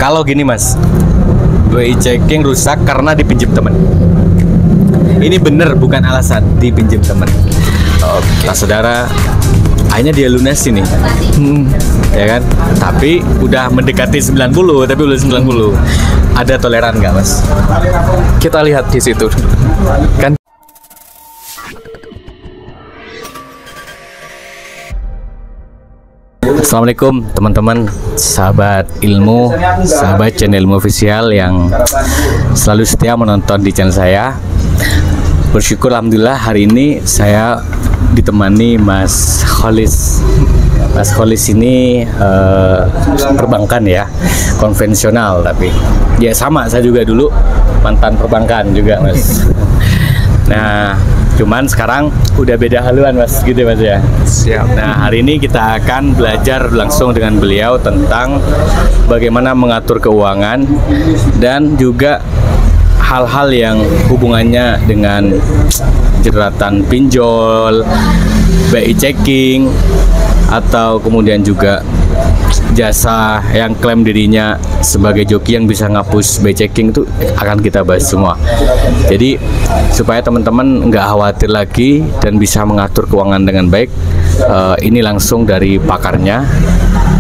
Kalau gini mas, BI checking rusak karena dipinjam temen. Ini bener bukan alasan dipinjam temen. Oke. Nah saudara, akhirnya dia lunasin nih, ya kan? Tapi udah mendekati 90, tapi belum 90. Ada toleran nggak mas? Kita lihat di situ kan. Assalamualaikum teman-teman, sahabat ilmu, sahabat channel ilmu official yang selalu setia menonton di channel saya. Bersyukur alhamdulillah hari ini saya ditemani Mas Kholis. Mas Kholis ini perbankan ya, konvensional, tapi ya sama, saya juga dulu mantan perbankan juga mas. Nah cuman sekarang udah beda haluan mas, gitu mas ya. Siap. Nah hari ini kita akan belajar langsung dengan beliau tentang bagaimana mengatur keuangan dan juga hal-hal yang hubungannya dengan jeratan pinjol, BI checking, atau kemudian juga jasa yang klaim dirinya sebagai joki yang bisa ngapus BI checking, itu akan kita bahas semua. Jadi supaya teman-teman nggak khawatir lagi dan bisa mengatur keuangan dengan baik, ini langsung dari pakarnya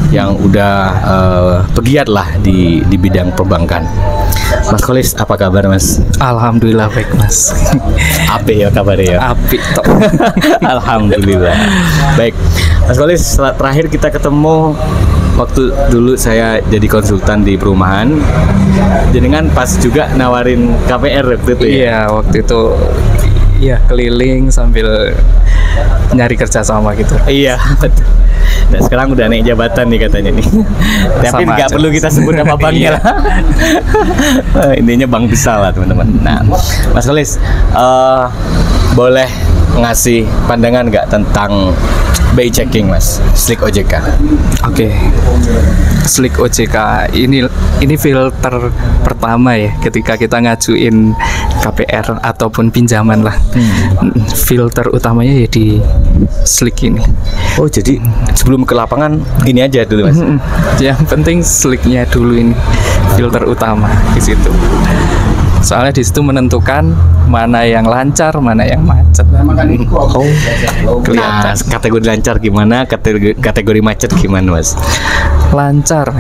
yang udah pegiat lah di bidang perbankan. Mas Kholis, apa kabar mas? Alhamdulillah baik mas. Ape ya kabarnya ya? Apik tok. Alhamdulillah. Baik, Mas Kholis, terakhir kita ketemu waktu dulu saya jadi konsultan di perumahan. Jenengan pas juga nawarin KPR waktu itu ya? Iya waktu itu, iya keliling sambil nyari kerja sama gitu. Iya betul. Nah sekarang udah naik jabatan nih katanya nih. Tapi nggak perlu kita sebut nama banknya lah. Intinya bank besar lah teman-teman. Nah Mas Kholis, boleh ngasih pandangan nggak tentang BI checking mas, Slick OJK? Oke. Slick OJK ini filter pertama ya ketika kita ngajuin KPR ataupun pinjaman lah. Filter utamanya ya di Slick ini. Oh jadi sebelum ke lapangan ini aja dulu mas? Yang penting Slicknya dulu, ini filter utama di situ. Soalnya di situ menentukan mana yang lancar, mana yang macet. Oh, kelihatan. Nah, kategori lancar gimana? Kategori macet gimana mas? Lancar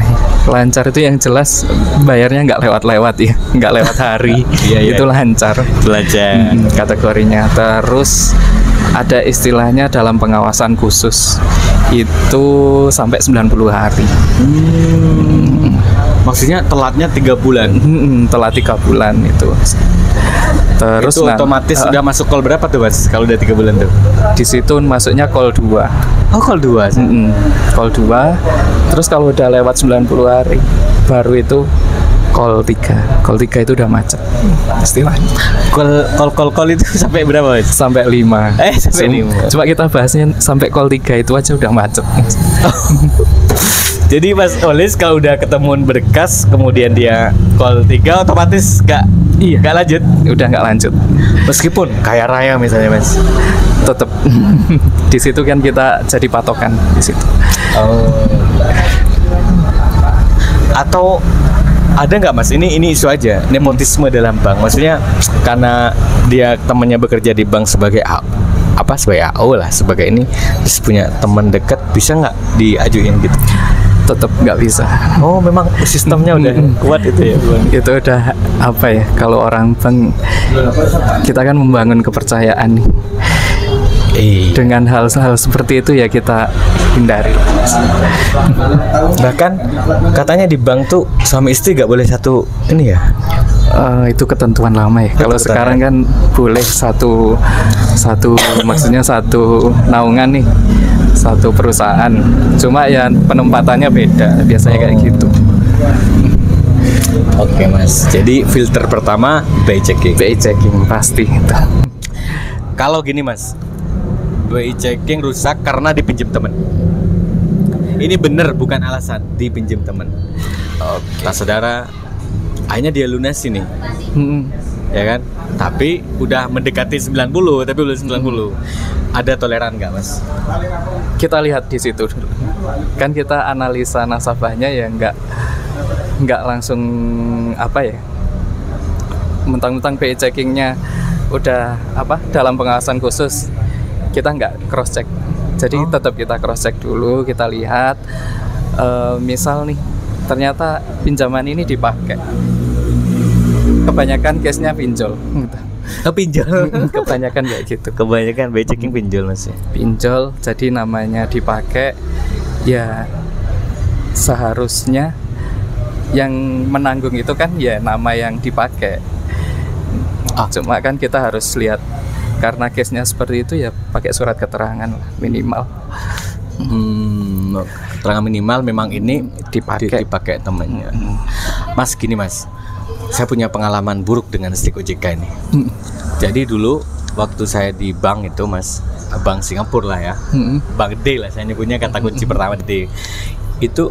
itu yang jelas bayarnya nggak lewat-lewat ya, nggak lewat hari. Iya. Itu lancar. Lancar. Kategorinya. Terus ada istilahnya dalam pengawasan khusus itu sampai 90 hari. Maksudnya telatnya 3 bulan? Telat 3 bulan itu. Terus itu otomatis udah masuk call berapa tuh mas? Kalau udah 3 bulan tuh? Di situ masuknya call 2. Oh call 2? Call 2. Terus kalau udah lewat 90 hari baru itu call 3. Call 3 itu udah macet istilahnya. Call itu sampai berapa mas? Sampai 5. Sampai 5. Coba kita bahasnya sampai call 3 itu aja udah macet. Jadi Mas Kholis kalau udah ketemuan berkas kemudian dia call 3 otomatis nggak lanjut? Udah nggak lanjut. Meskipun kaya raya misalnya mas? Tetap di situ kan kita jadi patokan di situ. Atau ada nggak mas? Ini isu aja, nepotisme dalam bank. Maksudnya karena dia temannya bekerja di bank sebagai sebagai AO lah, sebagai ini, terus punya teman dekat, bisa nggak diajuin gitu? Tetap nggak bisa. Oh memang sistemnya udah kuat itu ya? Itu udah apa ya, kalau orang bank kita kan membangun kepercayaan nih. Dengan hal-hal seperti itu ya kita hindari. Bahkan katanya di bank tuh suami istri nggak boleh satu ini ya? Itu ketentuan lama ya. Kalau sekarang kan boleh satu maksudnya satu naungan nih, satu perusahaan. Cuma ya penempatannya beda. Biasanya kayak gitu. Oke mas. Jadi filter pertama BI checking. BI checking pasti. Kalau gini mas, BI checking rusak karena dipinjam temen. Ini bener bukan alasan dipinjam temen. Nah saudara, akhirnya dia lunasin nih, ya kan? Tapi udah mendekati 90, tapi belum 90. Ada toleran nggak mas? Kita lihat di situ dulu. Kan kita analisa nasabahnya ya nggak langsung apa ya, mentang-mentang BI checkingnya udah apa dalam pengawasan khusus, kita nggak cross check. Jadi tetap kita cross check dulu, kita lihat misal nih ternyata pinjaman ini dipakai, kebanyakan case-nya pinjol gitu. Pinjol. Kebanyakan kayak gitu. Kebanyakan BI checking pinjol Mas ya. Pinjol, jadi namanya dipakai, ya seharusnya yang menanggung itu kan ya nama yang dipakai. Cuma kan kita harus lihat, karena case-nya seperti itu ya pakai surat keterangan lah, minimal. Keterangan minimal memang ini Dipakai. temannya. Mas gini Mas, saya punya pengalaman buruk dengan Slik OJK ini. Jadi dulu waktu saya di bank itu Mas, bank Singapura lah ya, bank D lah saya nyebutnya, kata kunci pertama D. Itu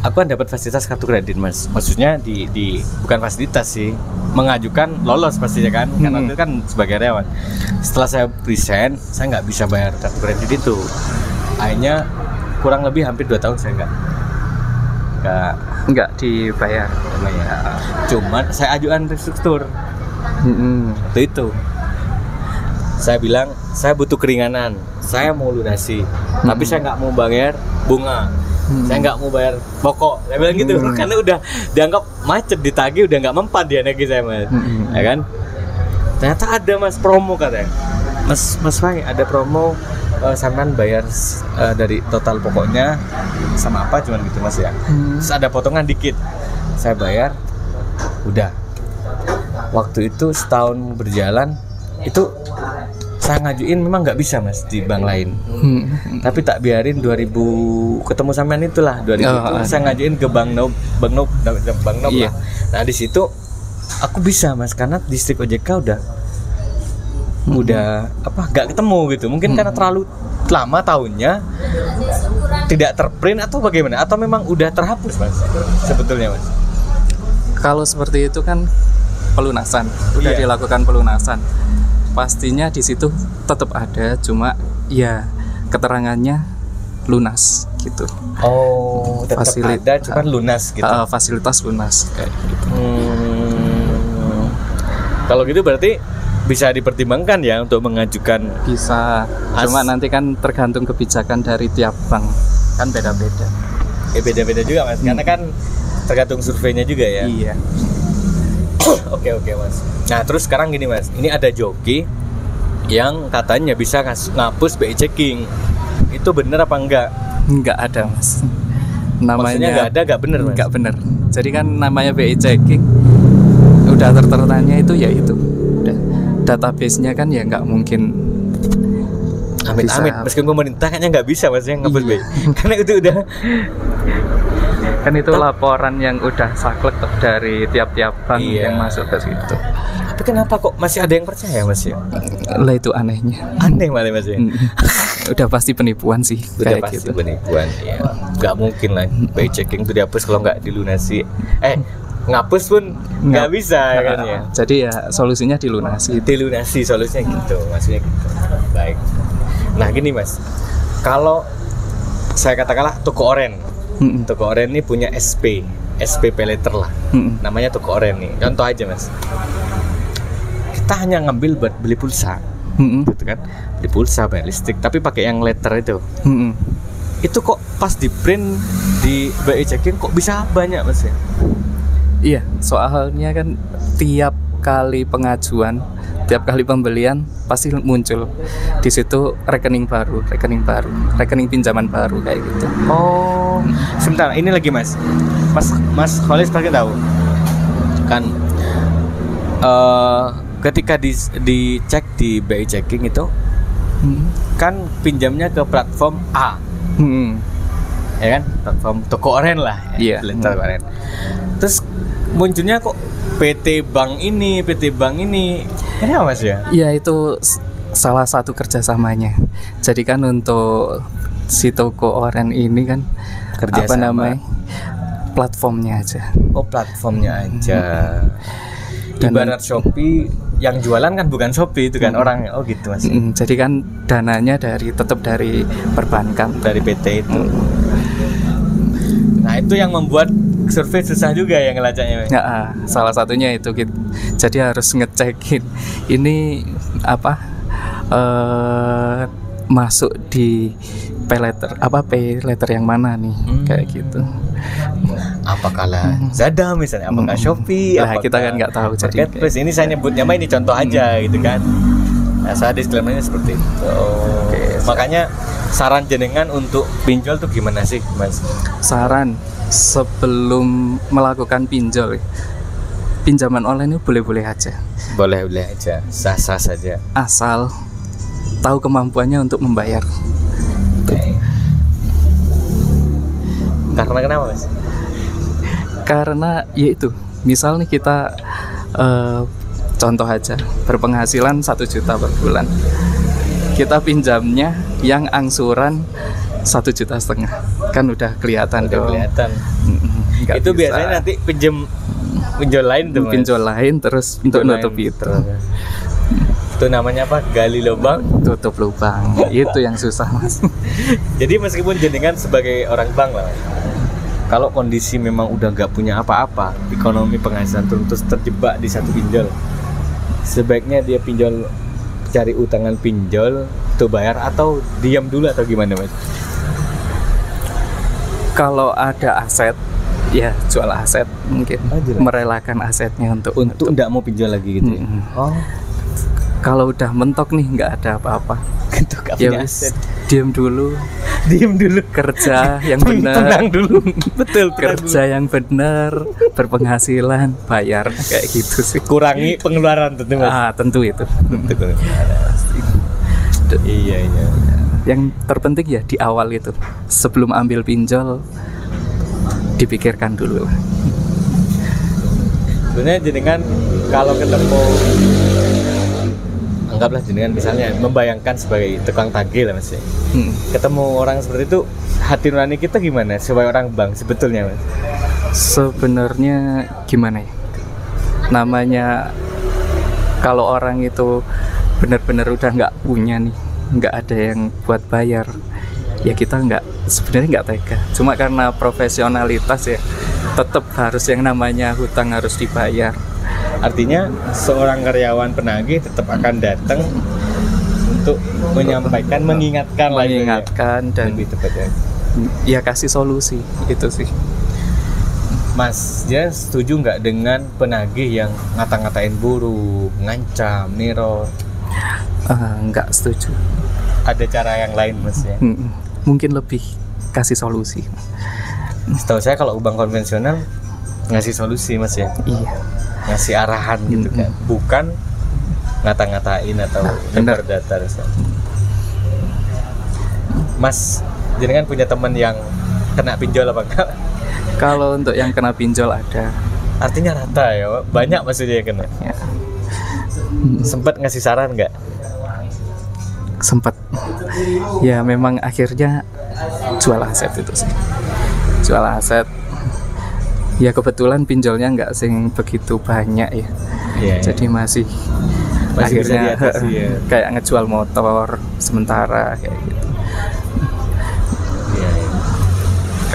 aku kan dapat fasilitas kartu kredit Mas. Maksudnya di bukan fasilitas sih, mengajukan lolos pastinya kan, karena itu kan sebagai karyawan. Setelah saya resign, saya nggak bisa bayar kartu kredit itu. Akhirnya kurang lebih hampir 2 tahun saya nggak dibayar. Cuman saya ajukan restruktur. Waktu itu saya bilang saya butuh keringanan, saya mau lunasi, tapi saya nggak mau bayar bunga, saya nggak mau bayar pokok. Saya bilang gitu karena udah dianggap macet, ditagih udah nggak mempan dia nagih saya Mas. Ya kan? Ternyata ada Mas promo katanya. Mas Fai ada promo, sampean bayar dari total pokoknya sama apa cuman gitu Mas ya. Terus ada potongan dikit. Saya bayar, udah. Waktu itu setahun berjalan itu saya ngajuin memang nggak bisa Mas di bank lain. Tapi tak biarin 2000 ketemu sampean itulah 2000 itu saya ngajuin ke Bank Nob Iya. lah. Nah di situ aku bisa Mas, karena distrik OJK udah apa nggak ketemu gitu, mungkin karena terlalu lama tahunnya tidak terprint atau bagaimana, atau memang udah terhapus Mas sebetulnya Mas. Kalau seperti itu kan pelunasan, udah dilakukan pelunasan, pastinya di situ tetap ada, cuma ya keterangannya lunas gitu. Tetap ada cuma lunas gitu. Fasilitas lunas kayak gitu. Kalau gitu berarti bisa dipertimbangkan ya untuk mengajukan. Bisa, cuma nanti kan tergantung kebijakan dari tiap bank, kan beda-beda. Beda-beda juga Mas, karena kan tergantung surveinya juga ya. Iya. Oke Mas. Nah terus sekarang gini Mas, ini ada joki yang katanya bisa ngapus BI checking. Itu bener apa enggak? Enggak ada Mas. Maksudnya nggak ada, nggak bener Mas? Nggak bener. Jadi kan namanya BI checking, udah tertanya itu ya itu. Database-nya kan ya nggak mungkin. Amit-amit, meskipun pemerintah kayaknya nggak bisa Mas yang ngapus BI. Karena itu udah kan itu laporan yang udah saklek dari tiap-tiap bank yang masuk ke situ. Tapi kenapa kok masih ada yang percaya Mas ya? Lah itu anehnya. Aneh malah Mas ya. Udah pasti penipuan sih. Udah kayak pasti gitu. penipuan ya. Nggak mungkin lah BI checking itu dihapus kalau nggak dilunasi. Ngapus pun nggak bisa kan ya. Jadi ya solusinya dilunasi. Dilunasi solusinya gitu, maksudnya gitu. Baik. Nah gini Mas, kalau saya katakanlah toko oren. Toko oren ini punya SP pay letter lah. Namanya toko oren nih. Contoh aja Mas. Kita hanya ngambil buat beli pulsa. Gitu kan. Beli pulsa, bayar listrik, tapi pakai yang letter itu. Itu kok pas di print di BI checking kok bisa banyak Mas ya? Iya, soalnya kan tiap kali pengajuan, tiap kali pembelian pasti muncul di situ rekening baru, rekening pinjaman baru kayak gitu. Sebentar, ini lagi Mas Khalis pasti tahu kan, ketika dicek di BI checking itu kan pinjamnya ke platform A, ya kan, platform toko oren lah, toko oren. Terus munculnya kok PT Bank ini, kenapa Mas ya? Iya, itu salah satu kerjasamanya. Jadi kan untuk si toko oren ini kan kerjasama, platformnya aja. Platformnya aja. Ibarat Shopee, yang jualan kan bukan Shopee itu kan orangnya. Gitu Mas. Jadi kan dananya tetap dari perbankan, dari PT itu. Nah itu yang membuat survei susah juga ya ngelacaknya. Mas? Ya, salah satunya itu jadi harus ngecekin ini apa masuk di pay letter yang mana nih, kayak gitu. Apakah Lazada misalnya, apakah Shopee, Nah, apakah kita kan nggak tahu jadi Marketplace. Ini saya nyebutnya mah ini contoh aja gitu kan. Nah, saya disclaimer-nya seperti itu. Makanya saran jenengan untuk pinjol tuh gimana sih, Mas? saran sebelum melakukan pinjaman online itu boleh-boleh aja, Boleh aja, sah-sah saja. asal tahu kemampuannya untuk membayar. Karena kenapa, Mas? Karena yaitu misal nih kita contoh aja berpenghasilan 1 juta per bulan, kita pinjamnya yang angsuran 1,5 juta, kan udah kelihatan dong. Kelihatan. Nggak Itu bisa. biasanya nanti pinjol lain tuh, Mas. pinjol lain terus untuk Pinjol nutup lain. itu, Itu namanya apa? Gali lubang. tutup lubang. Itu yang susah, Mas. Jadi meskipun jenengan sebagai orang bank lah, kalau kondisi memang udah nggak punya apa-apa, ekonomi penghasilan turun terus terjebak di satu pinjol, sebaiknya dia pinjol, cari utangan pinjol tuh bayar, atau diam dulu, atau gimana, Mas? Kalau ada aset, ya jual aset mungkin, Oh, jelas. merelakan asetnya untuk Nggak mau pinjol lagi gitu ya? Oh, Kalau udah mentok nih nggak ada apa-apa, gitu, nggak ya punya wis, aset. diem dulu, Diem dulu. kerja yang Tenang benar, dulu. Betul, tenang kerja yang benar, berpenghasilan, bayar, kayak gitu sih. dulu. Kurangi pengeluaran tentu, Mas. Tentu itu. Iya. Yang terpenting ya di awal itu, sebelum ambil pinjol dipikirkan dulu. Sebenarnya jenengan kalau ketemu, anggaplah jenengan misalnya membayangkan sebagai tukang tagih lah, Mas. Ketemu orang seperti itu, hati nurani kita gimana sebagai orang bank sebetulnya, Mas? Sebenarnya gimana ya? Namanya kalau orang itu benar-benar udah nggak punya nih, nggak ada yang buat bayar, ya kita sebenarnya nggak tega. Cuma karena profesionalitas ya, tetap harus yang namanya hutang harus dibayar. Artinya seorang karyawan penagih tetap akan datang untuk menyampaikan, mengingatkan lah, Dan lebih tepatnya. ya kasih solusi itu sih. Mas, dia setuju nggak dengan penagih yang ngata-ngatain buruh, ngancam, niro? Nggak setuju. Ada cara yang lain, Mas, ya? Mungkin lebih kasih solusi. Setahu saya kalau bank konvensional ngasih solusi, Mas, ya? Iya. Ngasih arahan gitu kan, bukan ngata-ngatain atau lempar datar. Mas, jenengan punya teman yang kena pinjol apa enggak? Kalau untuk yang kena pinjol ada. Artinya rata ya, banyak maksudnya yang kena. Ya. Sempat ngasih saran nggak? Sempat. Ya memang akhirnya jual aset itu sih. Jual aset. Ya kebetulan pinjolnya nggak sing begitu banyak ya. Yeah. Jadi masih bisa akhirnya diatasi, ya. kayak ngejual motor sementara kayak gitu.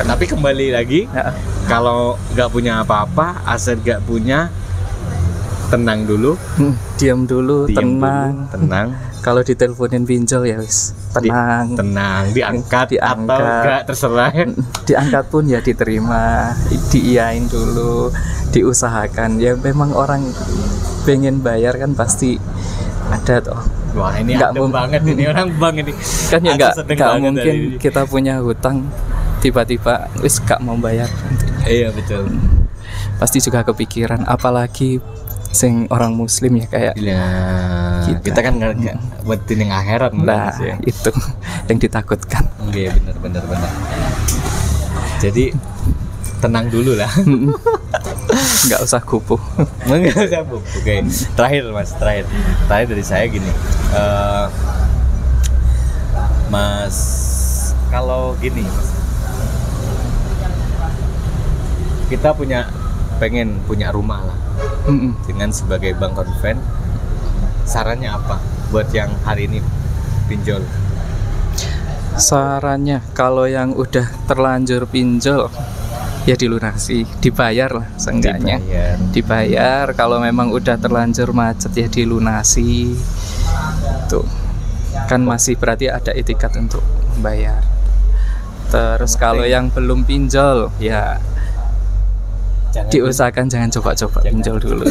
Tapi kembali lagi, Ya. kalau nggak punya apa-apa, aset nggak punya, tenang dulu, Diam dulu, diam tenang. dulu, tenang. Kalau diteleponin pinjol ya wis tenang. Diangkat, atau Diangkat. nggak, terserah. Diangkat pun ya diterima, diiyain dulu, diusahakan. Ya memang orang pengen bayar kan pasti ada toh. Wah, ini Nggak adem banget ini orang bank ini. Kan ya Aku nggak seneng nggak banget mungkin dari ini. kita punya hutang tiba-tiba wis gak mau bayar. Iya, betul. Pasti juga kepikiran, apalagi sing orang muslim ya kayak Ya, kita kan nggak buat yang akhirat, nah Mas, ya. itu yang ditakutkan. Iya, benar. Jadi tenang dulu lah. Nggak usah kupu. Nggak usah, Bu. Oke, terakhir dari saya gini, Mas, kalau gini, kita pengen punya rumah lah, dengan sebagai bank konven, sarannya apa buat yang hari ini pinjol? Sarannya kalau yang udah terlanjur pinjol ya dilunasi, dibayar lah seenggaknya. Dibayar. Dibayar, kalau memang udah terlanjur macet ya dilunasi. Tuh. Kan masih berarti ada etikat untuk membayar. Terus kalau yang belum pinjol ya diusahakan jangan coba-coba pinjol dulu.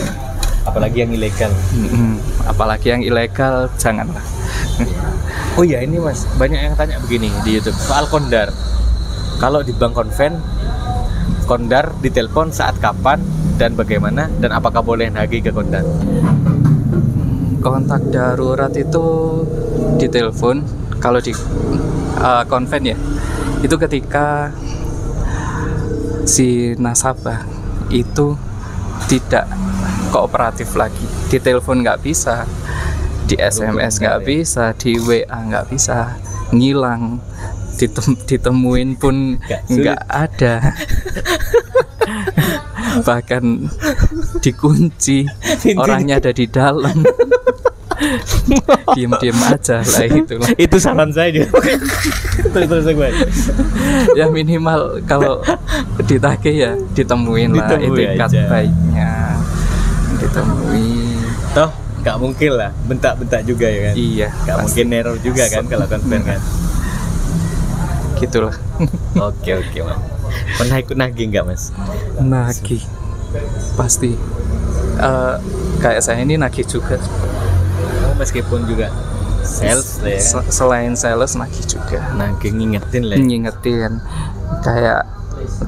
Apalagi yang ilegal. Apalagi yang ilegal janganlah. Oh iya, ini Mas, banyak yang tanya begini di YouTube soal kondar. Kalau di bank konven, kondar ditelepon saat kapan dan bagaimana, dan apakah boleh nagih ke kondar? Kontak darurat itu ditelepon kalau di konven ya. Itu ketika si nasabah itu tidak kooperatif lagi. Di telepon nggak bisa, di SMS nggak bisa, di WA nggak bisa, ngilang, ditemuin pun nggak ada. Bahkan dikunci, orangnya ada di dalam. Diem aja lah itulah. Itu saran saya juga. terus gue. Ya minimal kalau ditagih ya ditemuin lah etikat baiknya. Ditemui. Toh nggak mungkin lah bentak-bentak juga ya kan. Iya, nggak mungkin error juga kan kalau konven kan. Gitulah. Oke Mas. Pernah ikut nagih nggak Mas? Nagih pasti. Kayak saya ini nagih juga. Meskipun juga sales lah ya. Selain sales nagih juga. Nagih ngingetin lah. Ngingetin. Kayak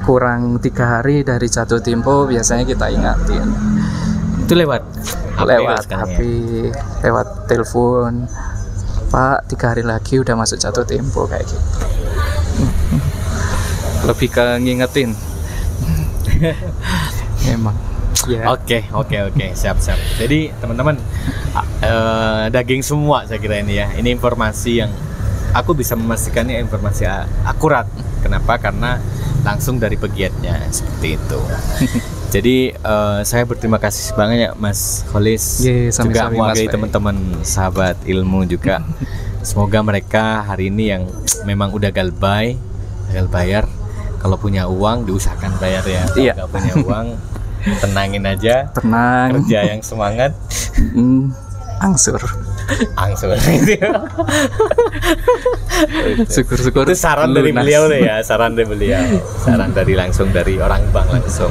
kurang 3 hari dari jatuh tempo biasanya kita ingatin. Itu lewat HP, lewat telepon. Pak, 3 hari lagi udah masuk jatuh tempo kayak gitu. Lebih ke ngingetin. Emang. Yeah. Oke, siap. Jadi teman-teman, daging semua saya kira ini ya. Ini informasi yang aku bisa memastikannya informasi akurat. Kenapa? Karena langsung dari pegiatnya seperti itu. Jadi saya berterima kasih banget ya Mas Kholis, juga mewakili teman-teman sahabat ilmu juga. Semoga mereka hari ini yang memang udah gagal bayar, kalau punya uang diusahakan bayar ya. Kalau nggak punya uang tenangin aja, kerja yang semangat, angsur syukur-syukur. Itu saran dari beliau deh ya, saran dari langsung dari orang bank langsung.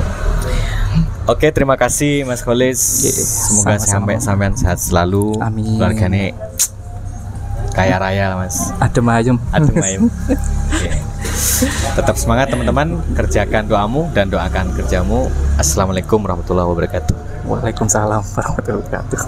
Oke, terima kasih Mas Kholis. Semoga sampean sehat selalu. Amin. Keluarganya kaya raya Mas. Adem ayem. Okay. Tetap semangat teman-teman, kerjakan doamu dan doakan kerjamu. Assalamualaikum warahmatullahi wabarakatuh. Waalaikumsalam warahmatullahi wabarakatuh.